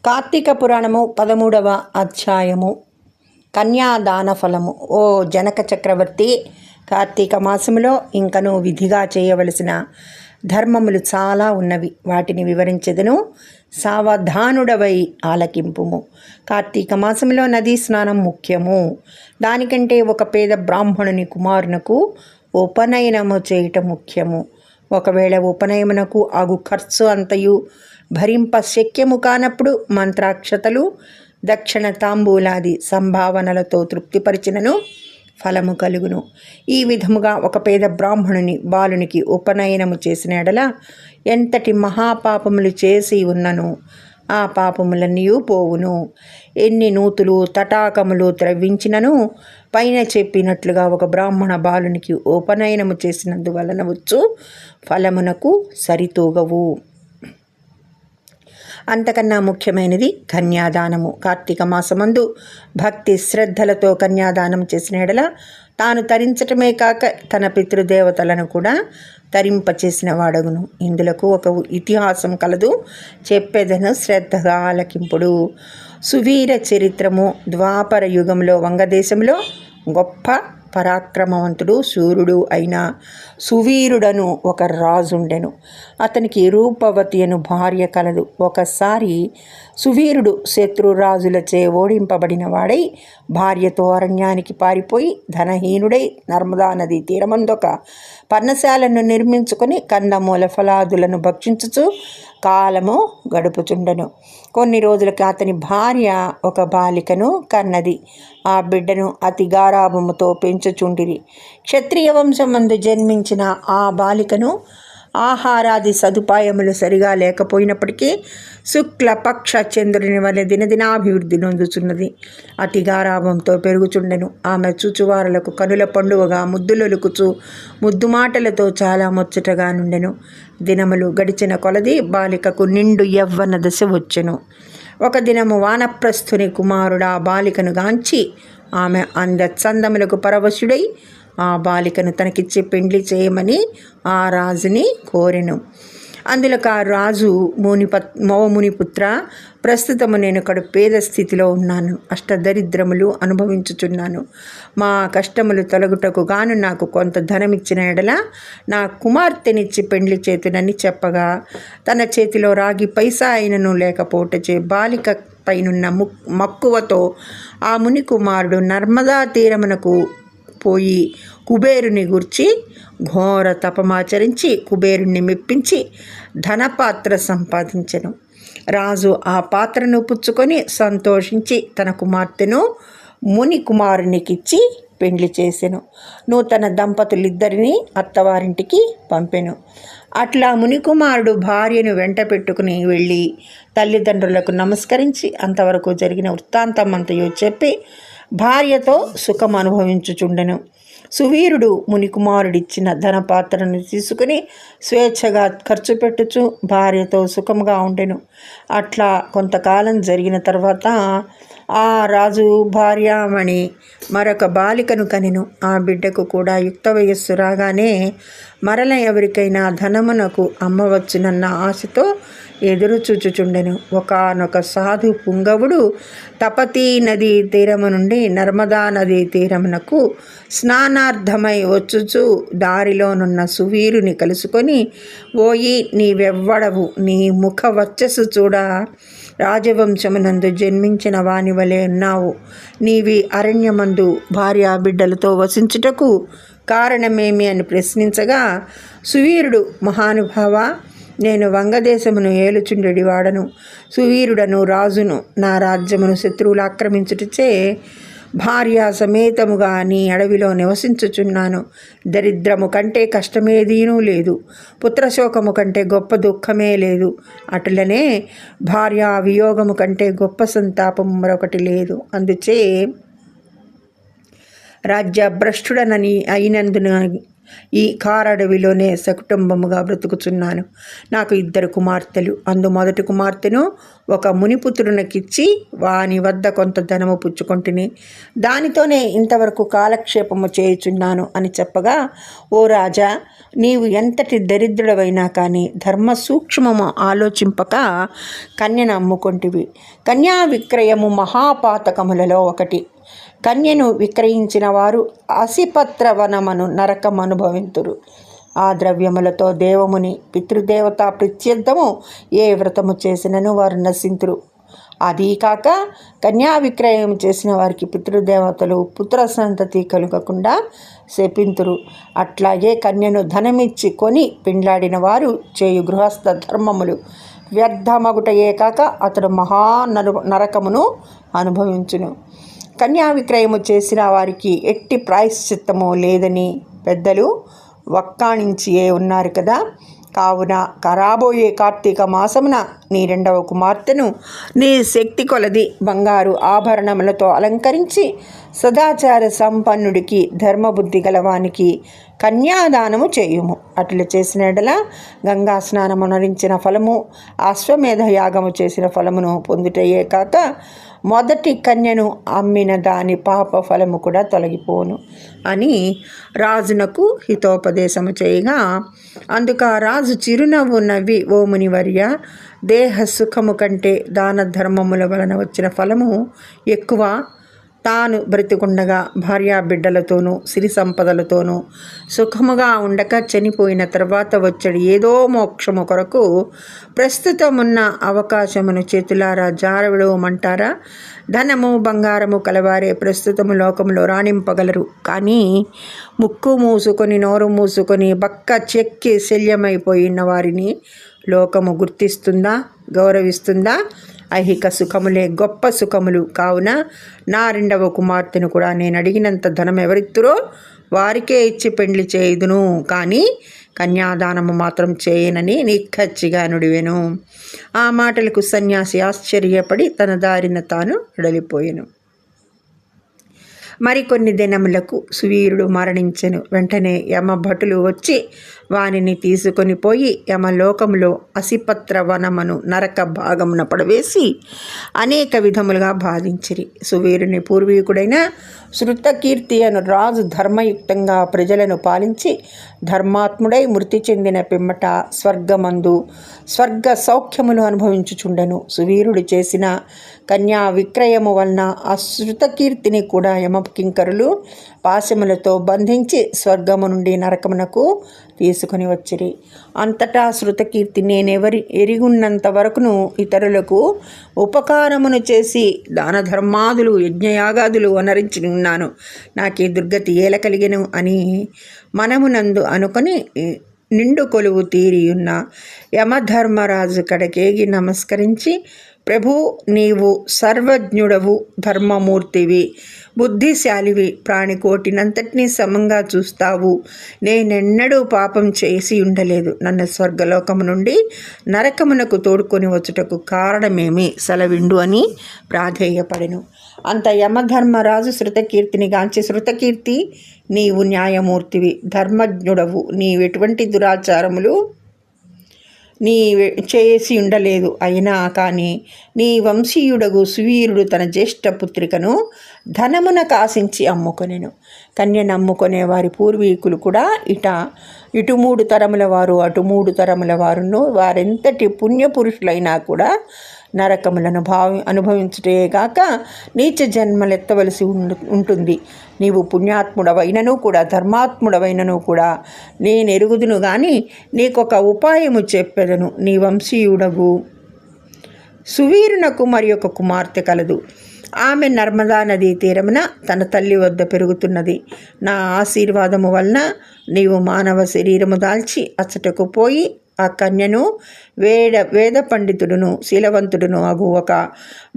కార్తీక పురాణము 13వ అధ్యాయము కన్యాదాన ఫలము. ఓ జనక చక్రవర్తి, కార్తీక మాసములో ఇంకను విధిగా చేయవలసిన ధర్మములు చాలా ఉన్నవి. వాటిని వివరించెదను, సావధానుడవై ఆలకింపుము. కార్తీక మాసంలో నదీ స్నానం ముఖ్యము. దానికంటే ఒక పేద బ్రాహ్మణుని కుమారునకు ఉపనయనము చేయటం ముఖ్యము. ఒకవేళ ఉపనయమునకు ఆగు ఖర్చు అంతయు భరింప శక్యము కానప్పుడు మంత్రాక్షతలు, దక్షిణ తాంబూలాది సంభావనలతో తృప్తిపరిచినను ఫలము కలుగును. ఈ విధముగా ఒక పేద బ్రాహ్మణుని బాలునికి ఉపనయనము చేసిన ఎడల ఎంతటి మహాపాపములు చేసి ఉన్నను ఆ పాపములన్నీ పోవును. ఎన్ని నూతులు తటాకములు త్రవ్వించినను పైన చెప్పినట్లుగా ఒక బ్రాహ్మణ బాలునికి ఉపనయనము చేసినందువలన వచ్చు ఫలమునకు సరితూగవు. అంతకన్నా ముఖ్యమైనది కన్యాదానము. కార్తీక మాసమందు భక్తి శ్రద్ధలతో కన్యాదానం చేసిన ఎడల తాను తరించటమే కాక తన పితృదేవతలను కూడా తరింపచేసిన వాడగును. ఇందులకు ఒక ఇతిహాసం కలదు, చెప్పేదను శ్రద్ధగా ఆలకింపుడు. సువీర చరిత్రము. ద్వాపర యుగంలో వంగదేశంలో గొప్ప పరాక్రమవంతుడు శూరుడు అయిన సువీరుడను ఒక రాజుండెను. అతనికి రూపవతి అను భార్య కలదు. ఒకసారి సువీరుడు శత్రురాజులచే ఓడింపబడిన వాడై భార్యతో అరణ్యానికి పారిపోయి ధనహీనుడై నర్మదా నది తీరమందొక పర్ణశాలను నిర్మించుకొని కందమూల ఫలాదులను భక్షించుచు కాలము గడుపుచుండెను. కొన్ని రోజులకి అతని భార్య ఒక బాలికను కన్నది. ఆ బిడ్డను అతి గారాభముతో పెంచుచుండిరి. క్షత్రియ వంశమందు జన్మించిన ఆ బాలికను ఆహారాది సదుపాయములు సరిగా లేకపోయినప్పటికీ శుక్లపక్ష చంద్రుని వలె దినదినాభివృద్ధి నొందుచున్నది. అతి గారాభంతో పెరుగుచుండెను. ఆమె చూచువారులకు కనుల పండువగా ముద్దులొలుకుచు ముద్దు మాటలతో చాలా ముచ్చటగా నుండెను. దినములు గడిచిన కొలది బాలికకు నిండు యవ్వన దశ వచ్చెను. ఒక దినము వానప్రస్థుని కుమారుడు ఆ బాలికను గాంచి ఆమె అందచందములకు పరవశుడై ఆ బాలికను తనకిచ్చి పెండ్లి చేయమని ఆ రాజుని కోరెను. అందులోకి ఆ రాజు మునిపుత్ర, ప్రస్తుతము నేను కడు పేద స్థితిలో ఉన్నాను. అష్టదరిద్రములు అనుభవించుచున్నాను. మా కష్టములు తొలగుటకు గాను నాకు కొంత ధనమిచ్చిన ఎడల నా కుమార్తెనిచ్చి పెండ్లి చేతునని చెప్పగా, తన చేతిలో రాగి పైసా అయినను లేకపోవటచే బాలిక పైనున్న మక్కువతో ఆ ముని కుమారుడు నర్మదా తీరమునకు పోయి కుబేరుని గూర్చి ఘోర తపమాచరించి కుబేరుణ్ణి మెప్పించి ధనపాత్ర సంపాదించెను. రాజు ఆ పాత్రను పుచ్చుకొని సంతోషించి తన కుమార్తెను ముని కుమారునికిచ్చి పెండ్లి చేసెను. నూతన దంపతులిద్దరిని అత్తవారింటికి పంపెను. అట్లా మునికుమారుడు భార్యను వెంట పెట్టుకుని వెళ్ళి తల్లిదండ్రులకు నమస్కరించి అంతవరకు జరిగిన వృత్తాంతమంతయో చెప్పి భార్యతో సుఖం అనుభవించుచుండెను. సువీరుడు మునికుమారుడిచ్చిన ధనపాత్రను తీసుకుని స్వేచ్ఛగా ఖర్చు పెట్టుచు భార్యతో సుఖంగా ఉండెను. అట్లా కొంతకాలం జరిగిన తర్వాత ఆ రాజు భార్యామణి మరొక బాలికను కనెను. ఆ బిడ్డకు కూడా యుక్త వయస్సు రాగానే మరల ఎవరికైనా ధనమునకు అమ్మవచ్చునన్న ఆశతో ఎదురు చూచుచుండెను. ఒకనొక సాధు పుంగవుడు తపతీ నదీ తీరము నుండి నర్మదా నదీ తీరమునకు స్నానార్థమై వచ్చుచు దారిలోనున్న సువీరుని కలుసుకొని, ఓయి నీవెవ్వడవు, నీ ముఖ వచ్చసు చూడ రాజవంశమునందు జన్మించిన వాని వలె ఉన్నావు. నీవి అరణ్యమందు భార్యా బిడ్డలతో వసించుటకు కారణమేమి అని ప్రశ్నించగా, సువీరుడు, మహానుభావ, నేను వంగదేశమును ఏలుచుండెడివాడను. సువీరుడను రాజును. నా రాజ్యమును శత్రువులు ఆక్రమించుటచే భార్య సమేతముగా నీ అడవిలో నివసించుచున్నాను. దరిద్రము కంటే కష్టమేదీనూ లేదు. పుత్రశోకము కంటే గొప్ప దుఃఖమే లేదు. అటులనే భార్య వియోగము కంటే గొప్ప సంతాపము మరొకటి లేదు. అందుచే రాజ్యభ్రష్టుడనని అయినందున ఈ కారడవిలోనే సకుటుంబముగా బ్రతుకుచున్నాను. నాకు 2 కుమార్తెలు. అందు మొదటి కుమార్తెను ఒక మునిపుత్రునికిచ్చి వాని వద్ద కొంత ధనము పుచ్చుకొంటిని. దానితోనే ఇంతవరకు కాలక్షేపము చేయుచున్నాను అని చెప్పగా, ఓ రాజా, నీవు ఎంతటి దరిద్రుడవైనా కానీ ధర్మ సూక్ష్మము ఆలోచింపక కన్యను అమ్ముకొంటివి. కన్యా విక్రయము మహాపాతకములలో ఒకటి. కన్యను విక్రయించిన వారు అసిపత్రవనమను నరకం అనుభవింతురు. ఆ ద్రవ్యములతో దేవముని పితృదేవతా ప్రత్యర్థము ఏ వ్రతము చేసినను వారు నశింతురు. అదీ కాక కన్యా విక్రయం చేసిన వారికి పితృదేవతలు పుత్ర సంతతి కలుగకుండా శపింతురు. అట్లాగే కన్యను ధనమిచ్చి కొని పెండ్లాడిన వారు చేయు గృహస్థ ధర్మములు వ్యర్థమగుటయే కాక అతడు నరకమును అనుభవించును. కన్యా విక్రయము చేసిన వారికి ఎట్టి ప్రాయశ్చిత్తము లేదని పెద్దలు వక్కాణించియే ఉన్నారు కదా. కావున రాబోయే కార్తీక మాసమున నీ 2వ కుమార్తెను నీ శక్తి కొలది బంగారు ఆభరణములతో అలంకరించి సదాచార సంపన్నుడికి ధర్మబుద్ధి గలవానికి కన్యాదానము చేయుము. అట్లు చేసిన ఎడల గంగా స్నానము నరించిన ఫలము, అశ్వమేధ యాగము చేసిన ఫలమును పొందుటయే కాక మొదటి కన్యను అమ్మిన దాని పాప ఫలము కూడా తొలగిపోను అని రాజునకు హితోపదేశము చేయగా, అందుకు ఆ రాజు చిరునవ్వు నవ్వి, ఓ మునివర్య, దేహ సుఖము కంటే దాన ధర్మముల వలన వచ్చిన ఫలము ఎక్కువ. తాను బ్రతికుండగా భార్యాబిడ్డలతోనూ సిరి సంపదలతోనూ సుఖముగా ఉండక చనిపోయిన తర్వాత వచ్చడి ఏదో మోక్షము కొరకు ప్రస్తుతమున్న అవకాశమును చేతులారా జారవిడవమంటారా? ధనము బంగారము కలవారే ప్రస్తుతము లోకములో రాణింపగలరు. కానీ ముక్కు మూసుకొని నోరు మూసుకొని బక్క చెక్కి శల్యమైపోయిన వారిని లోకము గుర్తిస్తుందా, గౌరవిస్తుందా? ఐహిక సుఖములే గొప్ప సుఖములు. కావున నా 2వ కుమార్తెను కూడా నేను అడిగినంత ధనం ఎవరిత్తురో వారికే ఇచ్చి పెండ్లి చేయుదును, కానీ కన్యాదానము మాత్రం చేయనని నిక్కచ్చిగా నుడివెను. ఆ మాటలకు సన్యాసి ఆశ్చర్యపడి తన దారిన తాను వెడలిపోయెను. మరికొన్ని దినములకు సువీరుడు మరణించెను. వెంటనే యమభటులు వచ్చి వానిని తీసుకొని పోయి యమలోకములో అసిపత్ర వనమను నరక భాగమున పడవేసి అనేక విధములుగా బాధించిరి. సువీరుని పూర్వీకుడైన శృతకీర్తి అను రాజు ధర్మయుక్తంగా ప్రజలను పాలించి ధర్మాత్ముడై మృతి చెందిన పిమ్మట స్వర్గమందు స్వర్గ సౌఖ్యములు అనుభవించుచుండెను. సువీరుడు చేసిన కన్యా విక్రయము వలన ఆ శృతకీర్తిని కూడా యమకింకరులు పాశములతో బంధించి స్వర్గము నుండి నరకమునకు తీసుకొని వచ్చిరి. అంతటా శృతకీర్తి నేనెవరి ఎరుగున్నంత వరకును ఇతరులకు ఉపకారమును చేసి దాన ధర్మాదులు యజ్ఞయాగాదులు వనరించి ఉన్నాను. నాకే దుర్గతి ఏల కలిగెను అని మనమునందు అనుకొని నిండు కొలువు తీరియున్న యమధర్మరాజు కడకేగి నమస్కరించి, ప్రభు, నీవు సర్వజ్ఞుడవు, ధర్మమూర్తివి, బుద్ధిశాలివి, ప్రాణికోటినంతటినీ సమంగా చూస్తావు. నేనెన్నడూ పాపం చేసి ఉండలేదు. నన్ను స్వర్గలోకము నుండి నరకమునకు తోడుకొని వచ్చుటకు కారణమేమి సెలవిండు అని ప్రాధేయపడెను. అంత యమధర్మరాజు శృతకీర్తిని గాంచి, శృతకీర్తి, నీవు న్యాయమూర్తివి, ధర్మజ్ఞుడవు, నీవెటువంటి దురాచారములు నీ చేసి ఉండలేదు. అయినా కానీ నీ వంశీయుడగు సువీరుడు తన జ్యేష్ఠ పుత్రికను ధనమునకు ఆశించి అమ్ముకొనెను. కన్యను అమ్ముకునే వారి పూర్వీకులు కూడా ఇటు 3 తరముల వారు అటు 3 తరముల వారును వారెంతటి పుణ్యపురుషులైనా కూడా నరకములను అనుభవించుటేగాక నీచ జన్మలెత్తవలసి ఉంటుంది. నీవు పుణ్యాత్ముడవైనను కూడా ధర్మాత్ముడవైనను కూడా నేనెరుగుదును గాని నీకొక ఉపాయము చెప్పెదను. నీ వంశీయుడగు సువీరునకు మరి ఒక కుమార్తె కలదు. ఆమె నర్మదా నదీ తీరమున తన తల్లి వద్ద పెరుగుతున్నది. నా ఆశీర్వాదము వలన నీవు మానవ శరీరము దాల్చి అచ్చటకు పోయి ఆ కన్యను వేద పండితుడును శీలవంతుడును అగు ఒక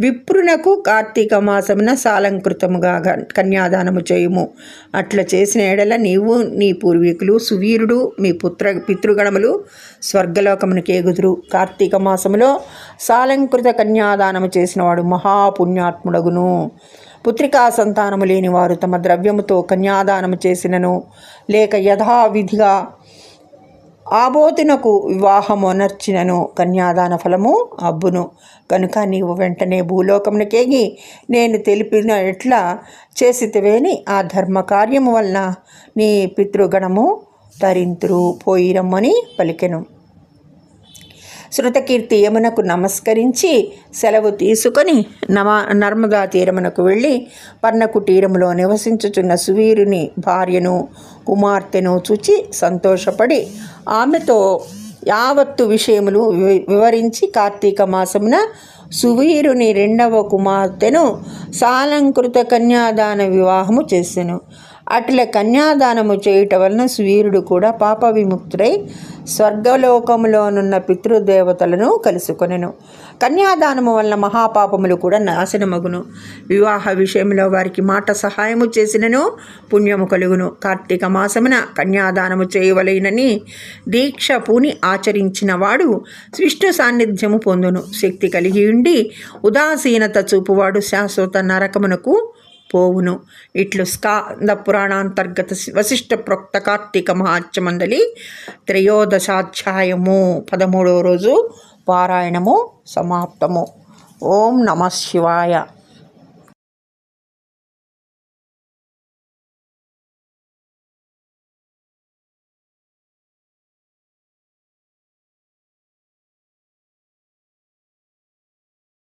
విప్రునకు కార్తీక మాసమున సాలంకృతముగా కన్యాదానము చేయుము. అట్లా చేసిన ఎడల నీవు, నీ పూర్వీకులు, సువీరుడు, మీ పితృగణములు స్వర్గలోకమునికి ఎగుదురు. కార్తీక మాసములో సాలంకృత కన్యాదానము చేసినవాడు మహాపుణ్యాత్ముడగును. పుత్రికా సంతానము లేని వారు తమ ద్రవ్యముతో కన్యాదానము చేసినను, లేక యథావిధిగా ఆబోతునకు వివాహము అనర్చినను కన్యాదాన ఫలము అబ్బును. కనుక నీవు వెంటనే భూలోకమునకేగి నేను తెలిపిన ఎట్లా చేసితివేని ఆ ధర్మ కార్యము వలన నీ పితృగణము తరింతురు పోయిరమ్మని పలికెను. శృతకీర్తి యమునకు నమస్కరించి సెలవు తీసుకొని నర్మదా తీరమునకు వెళ్ళి పర్ణకుటీరములో నివసించుచున్న సువీరుని భార్యను కుమార్తెను చూచి సంతోషపడి ఆమెతో యావత్తు విషయములు వివరించి కార్తీక మాసమున సువీరుని రెండవ కుమార్తెను సాలంకృత కన్యాదాన వివాహము చేసెను. అట్ల కన్యాదానము చేయుట వలన సువీరుడు కూడా పాప విముక్తుడై స్వర్గలోకములోనున్న పితృదేవతలను కలుసుకొనెను. కన్యాదానము వలన మహాపాపములు కూడా నాశనమగును. వివాహ విషయంలో వారికి మాట సహాయము చేసినను పుణ్యము కలుగును. కార్తీక మాసమున కన్యాదానము చేయవలెనని దీక్ష పూని ఆచరించిన వాడు విష్ణు సాన్నిధ్యము పొందును. శక్తి కలిగి ఉండి ఉదాసీనత చూపువాడు శాశ్వత నరకమునకు పోవును. ఇట్లు స్కాంద పురాణాంతర్గత వశిష్ఠ ప్రోక్త కార్తీక మహాత్మ్యమందలి 13వ అధ్యాయము 13వ రోజు పారాయణము సమాప్తము. ఓం నమః శివాయ.